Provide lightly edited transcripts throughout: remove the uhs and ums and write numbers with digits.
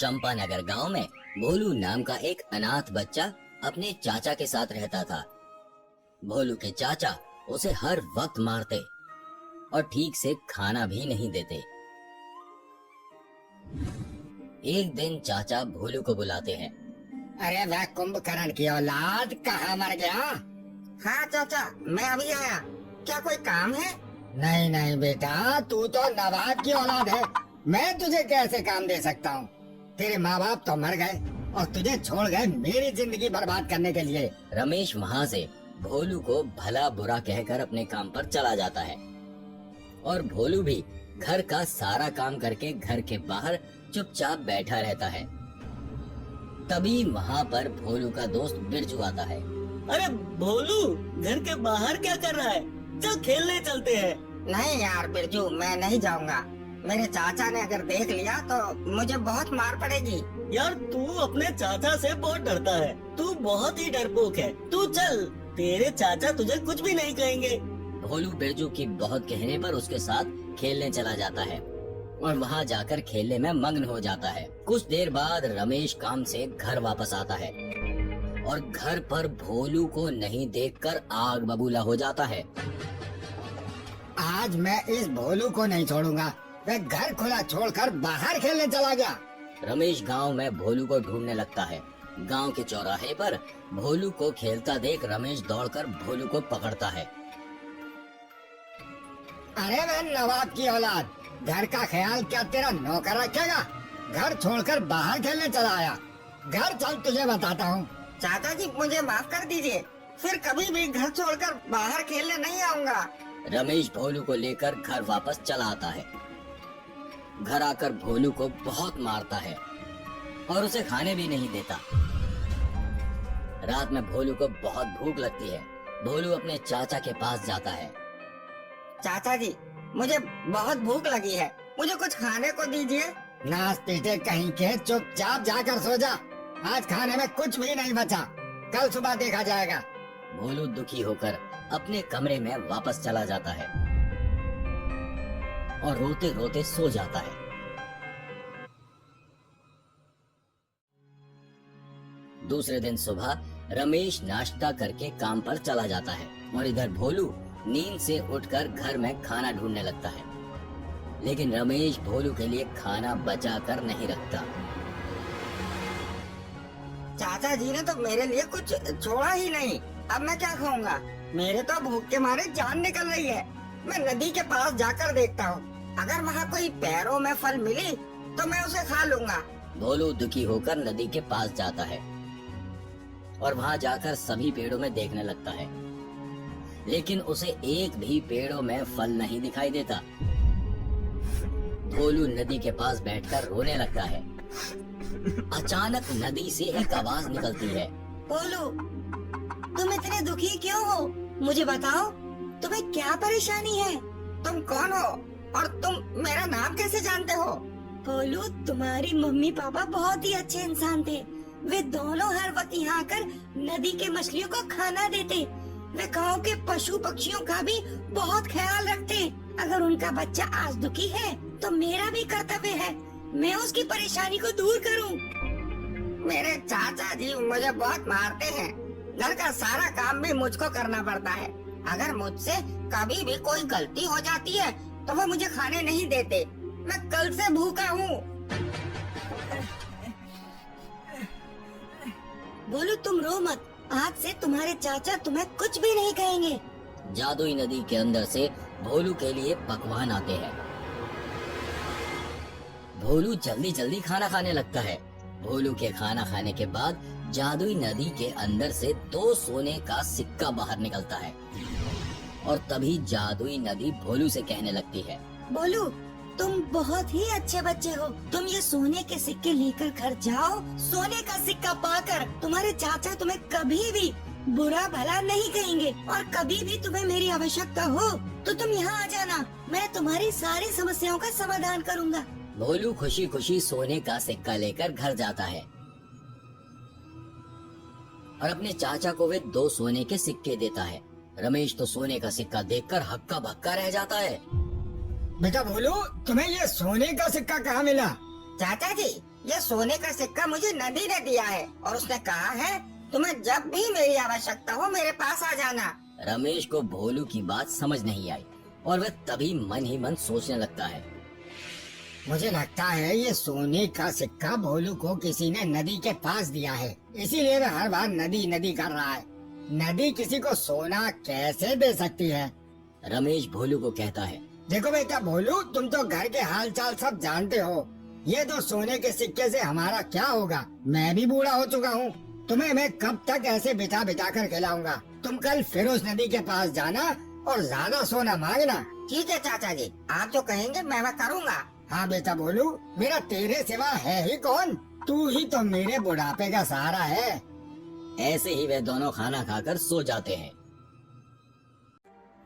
चंपानगर गांव में भोलू नाम का एक अनाथ बच्चा अपने चाचा के साथ रहता था। भोलू के चाचा उसे हर वक्त मारते और ठीक से खाना भी नहीं देते। एक दिन चाचा भोलू को बुलाते हैं। अरे वह कुंभकर्ण की औलाद कहाँ मर गया? हाँ चाचा, मैं अभी आया। क्या कोई काम है? नहीं नहीं बेटा, तू तो नवाब की औलाद है। मैं तुझे कैसे काम दे सकता हूँ? तेरे माँ बाप तो मर गए और तुझे छोड़ गए मेरी जिंदगी बर्बाद करने के लिए। रमेश वहाँ से भोलू को भला बुरा कहकर अपने काम पर चला जाता है और भोलू भी घर का सारा काम करके घर के बाहर चुपचाप बैठा रहता है। तभी वहाँ पर भोलू का दोस्त बिरजू आता है। अरे भोलू, घर के बाहर क्या कर रहा है? चल खेलने चलते हैं। नहीं यार बिरजू, मैं नहीं जाऊंगा। मेरे चाचा ने अगर देख लिया तो मुझे बहुत मार पड़ेगी। यार तू अपने चाचा से बहुत डरता है। तू बहुत ही डरपोक है। तू चल, तेरे चाचा तुझे कुछ भी नहीं कहेंगे। भोलू बिरजू की बहुत कहने पर उसके साथ खेलने चला जाता है और वहाँ जाकर खेलने में मग्न हो जाता है। कुछ देर बाद रमेश काम से घर वापस आता है और घर पर भोलू को नहीं देखकर आग बबूला हो जाता है। आज मैं इस भोलू को नहीं छोड़ूंगा। वह घर खुला छोड़कर बाहर खेलने चला गया। रमेश गांव में भोलू को ढूंढने लगता है। गांव के चौराहे पर भोलू को खेलता देख रमेश दौड़कर भोलू को पकड़ता है। अरे वह नवाब की औलाद, घर का ख्याल क्या तेरा नौकर रखेगा? घर छोड़कर बाहर खेलने चला आया। घर चल, तुझे बताता हूँ। चाचा जी, मुझे माफ कर दीजिए। फिर कभी भी घर छोड़कर बाहर खेलने नहीं आऊंगा। रमेश भोलू को लेकर घर वापस चला आता है। घर आकर भोलू को बहुत मारता है और उसे खाने भी नहीं देता। रात में भोलू को बहुत भूख लगती है। भोलू अपने चाचा के पास जाता है। चाचा जी, मुझे बहुत भूख लगी है। मुझे कुछ खाने को दीजिए। नास्तीटे कहीं के, चुपचाप जाकर सो जा। आज खाने में कुछ भी नहीं बचा। कल सुबह देखा जाएगा। भोलू दुखी होकर अपने कमरे में वापस चला जाता है और रोते रोते सो जाता है। दूसरे दिन सुबह रमेश नाश्ता करके काम पर चला जाता है और इधर भोलू नींद से उठकर घर में खाना ढूंढने लगता है। लेकिन रमेश भोलू के लिए खाना बचा कर नहीं रखता। चाचा जी ने तो मेरे लिए कुछ छोड़ा ही नहीं। अब मैं क्या खाऊंगा? मेरे तो भूख के मारे जान निकल रही है। मैं नदी के पास जाकर देखता हूँ। अगर वहाँ कोई पैरों में फल मिली तो मैं उसे खा लूंगा। भोलू दुखी होकर नदी के पास जाता है और वहाँ जाकर सभी पेड़ों में देखने लगता है, लेकिन उसे एक भी पेड़ों में फल नहीं दिखाई देता। भोलू नदी के पास बैठकर रोने लगता है। अचानक नदी से एक आवाज निकलती है। भोलू, तुम इतने दुखी क्यों हो? मुझे बताओ, तुम्हें क्या परेशानी है? तुम कौन हो और तुम मेरा नाम कैसे जानते हो? भोलू, तुम्हारी मम्मी पापा बहुत ही अच्छे इंसान थे। वे दोनों हर वक्त यहाँ आकर नदी के मछलियों को खाना देते। वे गाँव के पशु पक्षियों का भी बहुत ख्याल रखते। अगर उनका बच्चा आज दुखी है तो मेरा भी कर्तव्य है, मैं उसकी परेशानी को दूर करूं। मेरे चाचा जी मुझे बहुत मारते हैं। घर का सारा काम भी मुझको करना पड़ता है। अगर मुझसे कभी भी कोई गलती हो जाती है तो वो मुझे खाने नहीं देते। मैं कल से भूखा हूँ। भोलू, तुम रो मत। आज से तुम्हारे चाचा तुम्हें कुछ भी नहीं कहेंगे। जादुई नदी के अंदर से भोलू के लिए पकवान आते हैं। भोलू जल्दी जल्दी खाना खाने लगता है। भोलू के खाना खाने के बाद जादुई नदी के अंदर से 2 सोने का सिक्का बाहर निकलता है और तभी जादुई नदी भोलू से कहने लगती है। भोलू, तुम बहुत ही अच्छे बच्चे हो। तुम ये सोने के सिक्के लेकर घर जाओ। सोने का सिक्का पाकर तुम्हारे चाचा तुम्हें कभी भी बुरा भला नहीं कहेंगे और कभी भी तुम्हें मेरी आवश्यकता हो तो तुम यहाँ आ जाना। मैं तुम्हारी सारी समस्याओं का समाधान करूँगा। भोलू खुशी खुशी सोने का सिक्का लेकर घर जाता है और अपने चाचा को वे 2 सोने के सिक्के देता है। रमेश तो सोने का सिक्का देखकर हक्का बक्का रह जाता है। बेटा भोलू, तुम्हें ये सोने का सिक्का कहाँ मिला? चाचा जी, ये सोने का सिक्का मुझे नदी ने दिया है और उसने कहा है तुम्हें जब भी मेरी आवश्यकता हो मेरे पास आ जाना। रमेश को भोलू की बात समझ नहीं आई और वह तभी मन ही मन सोचने लगता है। मुझे लगता है ये सोने का सिक्का भोलू को किसी ने नदी के पास दिया है, इसीलिए वह हर बार नदी नदी कर रहा है। नदी किसी को सोना कैसे दे सकती है? रमेश भोलू को कहता है, देखो बेटा भोलू, तुम तो घर के हाल चाल सब जानते हो। ये तो सोने के सिक्के से हमारा क्या होगा? मैं भी बूढ़ा हो चुका हूँ। तुम्हें मैं कब तक ऐसे बिठा बिठा कर खिलाऊंगा? तुम कल फिर उस नदी के पास जाना और ज्यादा सोना मांगना। ठीक है चाचा जी, आप जो कहेंगे मैं करूँगा। हाँ बेटा भोलू, मेरा तेरे सिवा है ही कौन? तू ही तो मेरे बुढ़ापे का सहारा है। ऐसे ही वे दोनों खाना खाकर सो जाते हैं।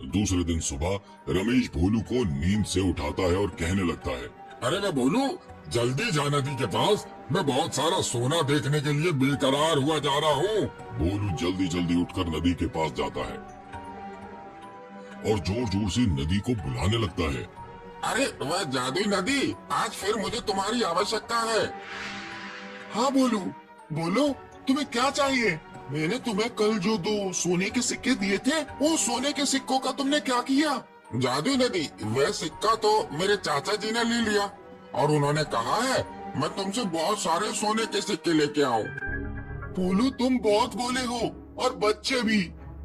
दूसरे दिन सुबह रमेश भोलू को नींद से उठाता है और कहने लगता है, अरे मैं भोलू, जल्दी जा नदी के पास, मैं बहुत सारा सोना देखने के लिए बेकरार हुआ जा रहा हूँ। भोलू जल्दी जल्दी उठकर नदी के पास जाता है और जोर जोर से नदी को बुलाने लगता है। अरे वह जादुई नदी, आज फिर मुझे तुम्हारी आवश्यकता है। हाँ भोलू, बोलो तुम्हें क्या चाहिए? मैंने तुम्हें कल जो 2 सोने के सिक्के दिए थे, वो सोने के सिक्कों का तुमने क्या किया? जादुई नदी, वह सिक्का तो मेरे चाचा जी ने ले लिया और उन्होंने कहा है मैं तुमसे बहुत सारे सोने के सिक्के लेके आऊं। भोलू तुम बहुत बोले हो और बच्चे भी।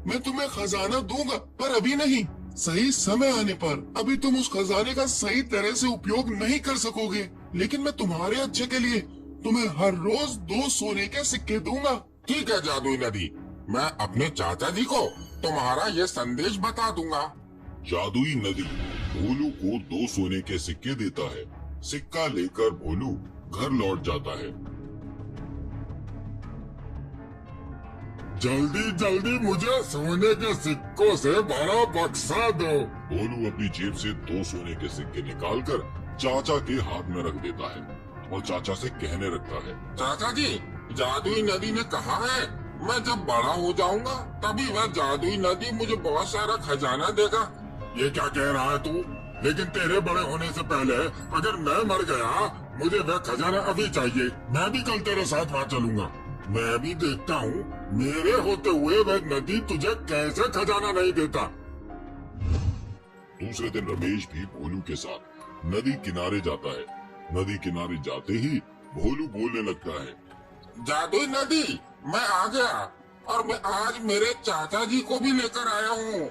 मैं तुम्हें खजाना दूंगा पर अभी नहीं, सही समय आने पर। अभी तुम उस खजाने का सही तरह से उपयोग नहीं कर सकोगे, लेकिन मैं तुम्हारे अच्छे के लिए तुम्हें हर रोज 2 सोने के सिक्के दूंगा। ठीक है जादुई नदी, मैं अपने चाचा जी को तुम्हारा ये संदेश बता दूंगा। जादुई नदी भोलू को 2 सोने के सिक्के देता है। सिक्का लेकर भोलू घर लौट जाता है। जल्दी जल्दी मुझे सोने के सिक्कों से बड़ा बक्सा दो। भोलू अपनी जेब से 2 सोने के सिक्के निकालकर चाचा के हाथ में रख देता है और चाचा से कहने लगता है, चाचा जी, जादुई नदी ने कहा है मैं जब बड़ा हो जाऊंगा तभी वह जादुई नदी मुझे बहुत सारा खजाना देगा। ये क्या कह रहा है तू? लेकिन तेरे बड़े होने से पहले अगर मैं मर गया, मुझे वह खजाना अभी चाहिए। मैं भी कल तेरे साथ वहाँ चलूंगा। मैं भी देखता हूँ मेरे होते हुए वह नदी तुझे कैसे खजाना नहीं देता। दूसरे दिन रमेश भी भोलू के साथ नदी किनारे जाता है। नदी किनारे जाते ही भोलू बोलने लगता है, जादुई नदी, मैं आ गया और मैं आज मेरे चाचा जी को भी लेकर आया हूँ।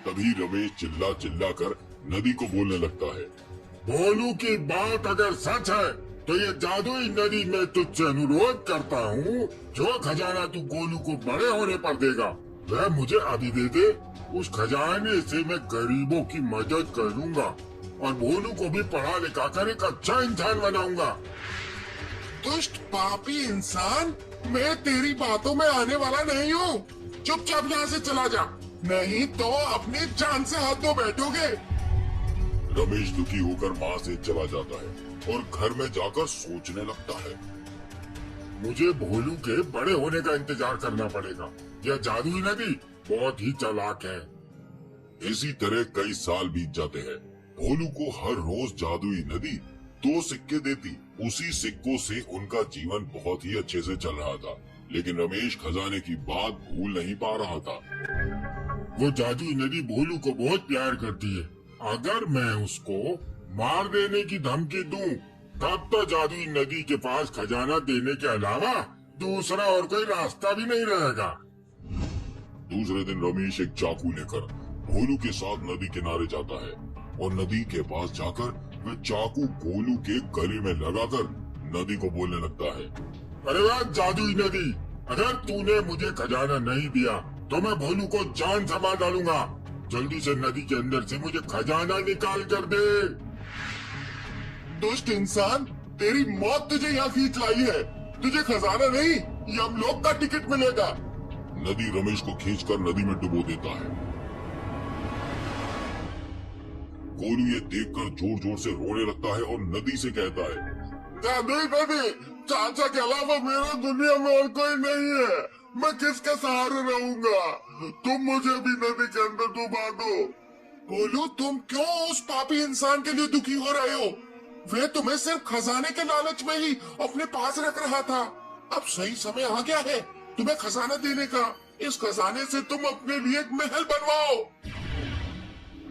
तभी रमेश चिल्ला चिल्ला कर नदी को बोलने लगता है, भोलू की बात अगर सच है तो ये जादुई नदी में तुझसे अनुरोध करता हूँ, जो खजाना तू गोलू को बड़े होने पर देगा वह मुझे अभी दे दे। उस खजाने से मैं गरीबों की मदद करूँगा और भोलू को भी पढ़ा लिखा कर एक अच्छा इंसान बनाऊंगा। दुष्ट पापी इंसान, मैं तेरी बातों में आने वाला नहीं हूँ। चुपचाप यहाँ से चला जा, नहीं तो अपनी जान से हाथ धो बैठोगे। रमेश दुखी होकर वहाँ से चला जाता है और घर में जाकर सोचने लगता है, मुझे भोलू के बड़े होने का इंतजार करना पड़ेगा। यह जादुई नदी बहुत ही चालाक है। इसी तरह कई साल बीत जाते हैं। भोलू को हर रोज जादुई नदी 2 सिक्के देती। उसी सिक्कों से उनका जीवन बहुत ही अच्छे से चल रहा था, लेकिन रमेश खजाने की बात भूल नहीं पा रहा था। वो जादुई नदी भोलू को बहुत प्यार करती है। अगर मैं उसको मार देने की धमकी दूं, तब तो जादुई नदी के पास खजाना देने के अलावा दूसरा और कोई रास्ता भी नहीं रहेगा। दूसरे दिन रमेश एक चाकू लेकर भोलू के साथ नदी किनारे जाता है और नदी के पास जाकर वह चाकू भोलू के गले में लगाकर नदी को बोलने लगता है, अरे वाह जादुई नदी, अगर तूने मुझे खजाना नहीं दिया तो मैं भोलू को जान से मार डालूंगा। जल्दी से नदी के अंदर से मुझे खजाना निकाल कर दे। दुष्ट इंसान, तेरी मौत तुझे यहाँ खींच लाई है। तुझे खजाना नहीं, यमलोक का टिकट मिलेगा। नदी रमेश को खींचकर नदी में डुबो देता है। गोलू ये देखकर जोर जोर से रोने लगता है और नदी से कहता है, जादुई नदी, चाचा के अलावा मेरा दुनिया में और कोई नहीं है। मैं किसके सहारे रहूंगा? तुम मुझे भी नदी के अंदर डुबा दो। बोलू, तुम क्यों उस पापी इंसान के लिए दुखी हो रहे हो? वे तुम्हें सिर्फ खजाने के लालच में ही अपने पास रख रहा था। अब सही समय आ गया है तुम्हें खजाना देने का। इस खजाने से तुम अपने लिए एक महल बनवाओ।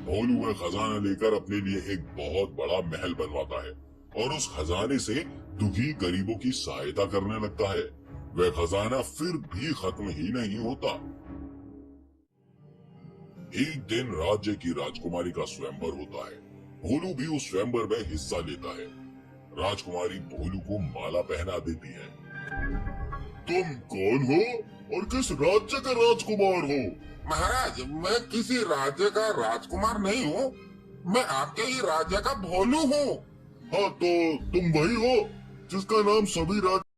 भोलू वह खजाना लेकर अपने लिए एक बहुत बड़ा महल बनवाता है और उस खजाने से दुखी गरीबों की सहायता करने लगता है। वह खजाना फिर भी खत्म ही नहीं होता। एक दिन राज्य की राजकुमारी का स्वयंवर होता है। भोलू भी उस स्वयंवर में हिस्सा लेता है। राजकुमारी भोलू को माला पहना देती है। तुम कौन हो और किस राज्य का राजकुमार हो? महाराज, मैं किसी राज्य का राजकुमार नहीं हूँ। मैं आपके ही राज्य का भोलू हूँ। हाँ, तो तुम वही हो जिसका नाम सभी राज्य